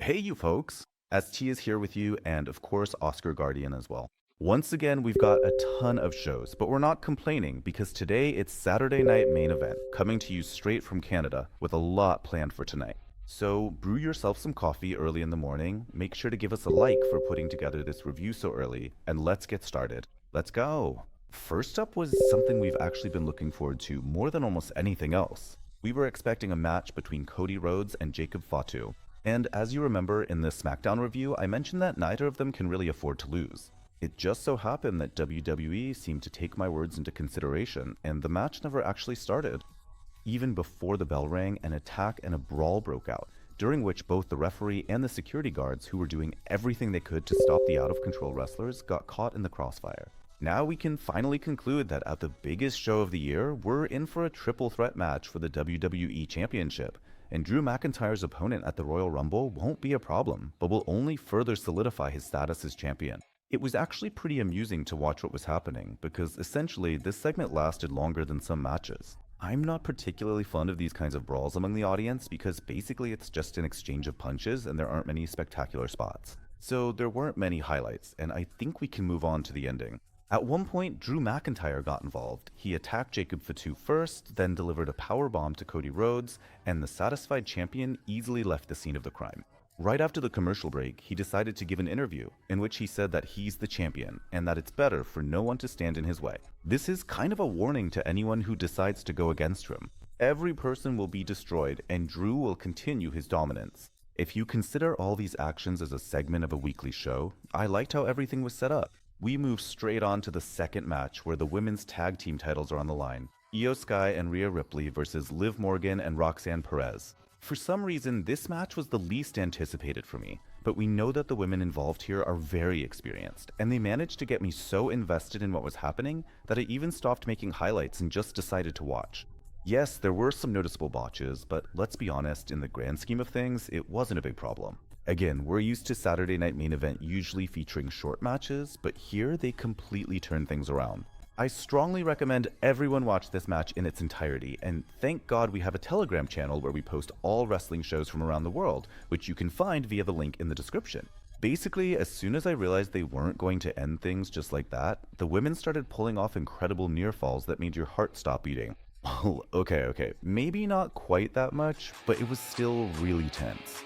Hey, you folks! ST is here with you, and of course, Oscar Guardian as well. Once again, we've got a ton of shows, but we're not complaining because today it's Saturday Night Main Event, coming to you straight from Canada with a lot planned for tonight. So, brew yourself some coffee early in the morning, make sure to give us a like for putting together this review so early, and let's get started. Let's go! First up was something we've actually been looking forward to more than almost anything else. We were expecting a match between Cody Rhodes and Jacob Fatu. And as you remember in the SmackDown review, I mentioned that neither of them can really afford to lose. It just so happened that WWE seemed to take my words into consideration, and the match never actually started. Even before the bell rang, an attack and a brawl broke out, during which both the referee and the security guards, who were doing everything they could to stop the out-of-control wrestlers, got caught in the crossfire. Now we can finally conclude that at the biggest show of the year, we're in for a triple threat match for the WWE Championship. And Drew McIntyre's opponent at the Royal Rumble won't be a problem, but will only further solidify his status as champion. It was actually pretty amusing to watch what was happening, because essentially this segment lasted longer than some matches. I'm not particularly fond of these kinds of brawls among the audience because basically it's just an exchange of punches and there aren't many spectacular spots. So there weren't many highlights, and I think we can move on to the ending. At one point, Drew McIntyre got involved. He attacked Jacob Fatu first, then delivered a powerbomb to Cody Rhodes, and the satisfied champion easily left the scene of the crime. Right after the commercial break, he decided to give an interview, in which he said that he's the champion, and that it's better for no one to stand in his way. This is kind of a warning to anyone who decides to go against him. Every person will be destroyed, and Drew will continue his dominance. If you consider all these actions as a segment of a weekly show, I liked how everything was set up. We move straight on to the second match where the women's tag team titles are on the line. Io Sky and Rhea Ripley versus Liv Morgan and Roxanne Perez. For some reason, this match was the least anticipated for me, but we know that the women involved here are very experienced, and they managed to get me so invested in what was happening that I even stopped making highlights and just decided to watch. Yes, there were some noticeable botches, but let's be honest, in the grand scheme of things, it wasn't a big problem. Again, we're used to Saturday Night Main Event usually featuring short matches, but here they completely turn things around. I strongly recommend everyone watch this match in its entirety, and thank God we have a Telegram channel where we post all wrestling shows from around the world, which you can find via the link in the description. Basically, as soon as I realized they weren't going to end things just like that, the women started pulling off incredible near falls that made your heart stop beating. Well, okay, maybe not quite that much, but it was still really tense.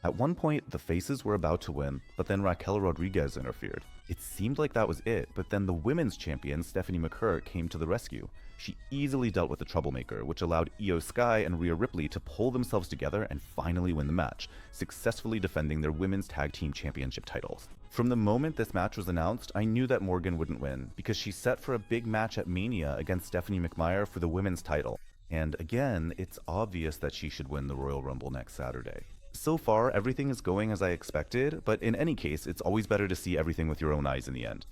At one point, the faces were about to win, but then Raquel Rodriguez interfered. It seemed like that was it, but then the women's champion, Stephanie McCurr, came to the rescue. She easily dealt with the troublemaker, which allowed Io Sky and Rhea Ripley to pull themselves together and finally win the match, successfully defending their women's tag team championship titles. From the moment this match was announced, I knew that Morgan wouldn't win, because she's set for a big match at Mania against Stephanie McIntyre for the women's title. And again, it's obvious that she should win the Royal Rumble next Saturday. So far, everything is going as I expected, but in any case, it's always better to see everything with your own eyes in the end.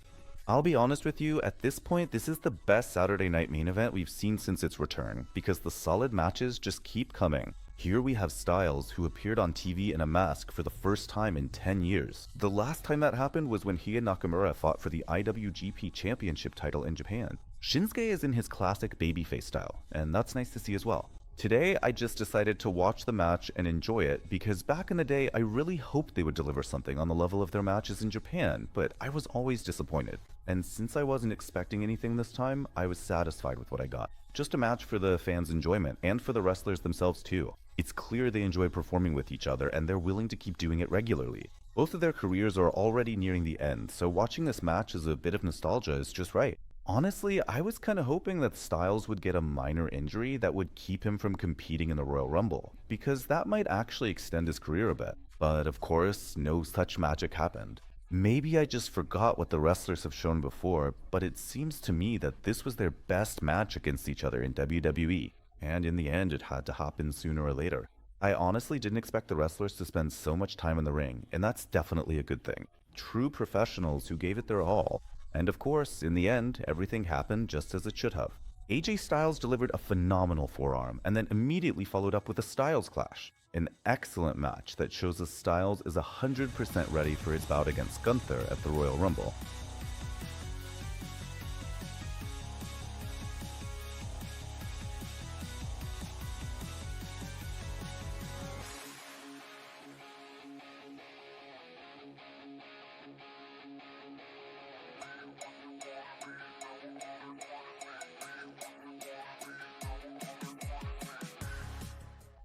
I'll be honest with you, at this point, this is the best Saturday Night Main Event we've seen since its return, because the solid matches just keep coming. Here we have Styles, who appeared on TV in a mask for the first time in 10 years. The last time that happened was when he and Nakamura fought for the IWGP Championship title in Japan. Shinsuke is in his classic babyface style, and that's nice to see as well. Today, I just decided to watch the match and enjoy it because back in the day, I really hoped they would deliver something on the level of their matches in Japan, but I was always disappointed. And since I wasn't expecting anything this time, I was satisfied with what I got. Just a match for the fans' enjoyment, and for the wrestlers themselves too. It's clear they enjoy performing with each other, and they're willing to keep doing it regularly. Both of their careers are already nearing the end, so watching this match as a bit of nostalgia is just right. Honestly, I was kinda hoping that Styles would get a minor injury that would keep him from competing in the Royal Rumble, because that might actually extend his career a bit. But of course, no such magic happened. Maybe I just forgot what the wrestlers have shown before, but it seems to me that this was their best match against each other in WWE, and in the end it had to happen sooner or later. I honestly didn't expect the wrestlers to spend so much time in the ring, and that's definitely a good thing. True professionals who gave it their all. And of course, in the end, everything happened just as it should have. AJ Styles delivered a phenomenal forearm and then immediately followed up with a Styles Clash. An excellent match that shows us Styles is 100% ready for his bout against Gunther at the Royal Rumble.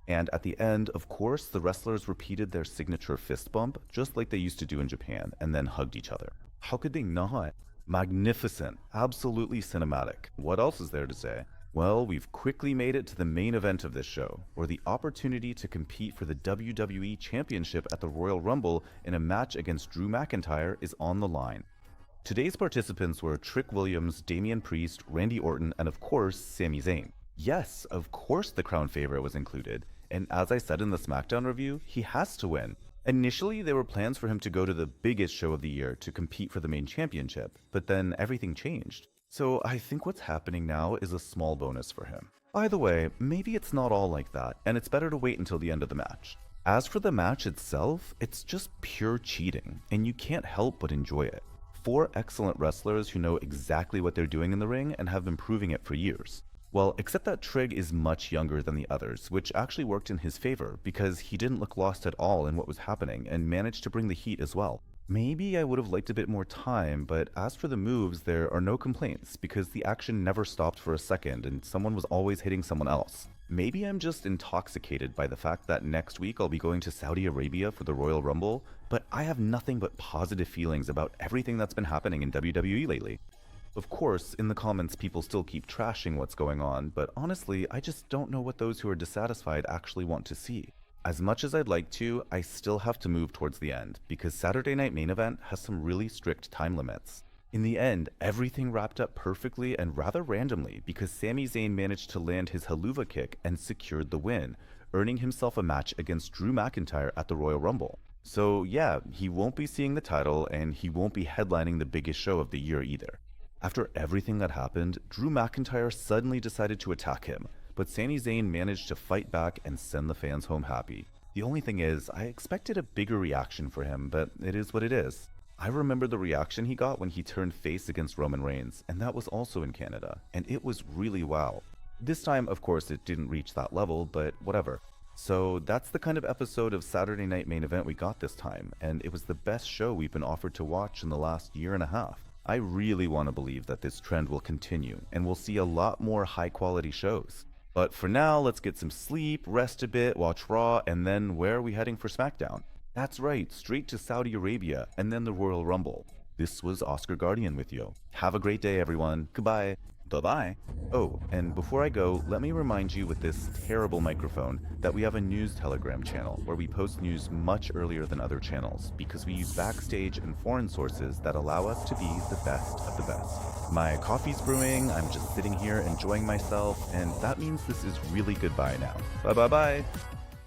And at the end, of course, the wrestlers repeated their signature fist bump, just like they used to do in Japan, and then hugged each other. How could they not? Magnificent. Absolutely cinematic. What else is there to say? Well, we've quickly made it to the main event of this show, where the opportunity to compete for the WWE Championship at the Royal Rumble in a match against Drew McIntyre is on the line. Today's participants were Trick Williams, Damian Priest, Randy Orton, and of course, Sami Zayn. Yes, of course the crown favorite was included, and as I said in the SmackDown review, he has to win. Initially, there were plans for him to go to the biggest show of the year to compete for the main championship, but then everything changed. So I think what's happening now is a small bonus for him. By the way, maybe it's not all like that, and it's better to wait until the end of the match. As for the match itself, it's just pure cheating, and you can't help but enjoy it. 4 excellent wrestlers who know exactly what they're doing in the ring and have been proving it for years. Well, except that Trigg is much younger than the others, which actually worked in his favor because he didn't look lost at all in what was happening and managed to bring the heat as well. Maybe I would have liked a bit more time, but as for the moves, there are no complaints because the action never stopped for a second and someone was always hitting someone else. Maybe I'm just intoxicated by the fact that next week I'll be going to Saudi Arabia for the Royal Rumble, but I have nothing but positive feelings about everything that's been happening in WWE lately. Of course, in the comments people still keep trashing what's going on, but honestly, I just don't know what those who are dissatisfied actually want to see. As much as I'd like to, I still have to move towards the end, because Saturday Night Main Event has some really strict time limits. In the end, everything wrapped up perfectly and rather randomly because Sami Zayn managed to land his haluva kick and secured the win, earning himself a match against Drew McIntyre at the Royal Rumble. So yeah, he won't be seeing the title and he won't be headlining the biggest show of the year either. After everything that happened, Drew McIntyre suddenly decided to attack him, but Sami Zayn managed to fight back and send the fans home happy. The only thing is, I expected a bigger reaction for him, but it is what it is. I remember the reaction he got when he turned face against Roman Reigns, and that was also in Canada, and it was really wow. This time, of course, it didn't reach that level, but whatever. So that's the kind of episode of Saturday Night Main Event we got this time, and it was the best show we've been offered to watch in the last year and a half. I really want to believe that this trend will continue, and we'll see a lot more high-quality shows. But for now, let's get some sleep, rest a bit, watch Raw, and then where are we heading for SmackDown? That's right, straight to Saudi Arabia, and then the Royal Rumble. This was Oscar Guardian with you. Have a great day, everyone. Goodbye. Bye-bye. Oh, and before I go, let me remind you with this terrible microphone that we have a news Telegram channel where we post news much earlier than other channels because we use backstage and foreign sources that allow us to be the best of the best. My coffee's brewing, I'm just sitting here enjoying myself, and that means this is really goodbye now. Bye-bye-bye.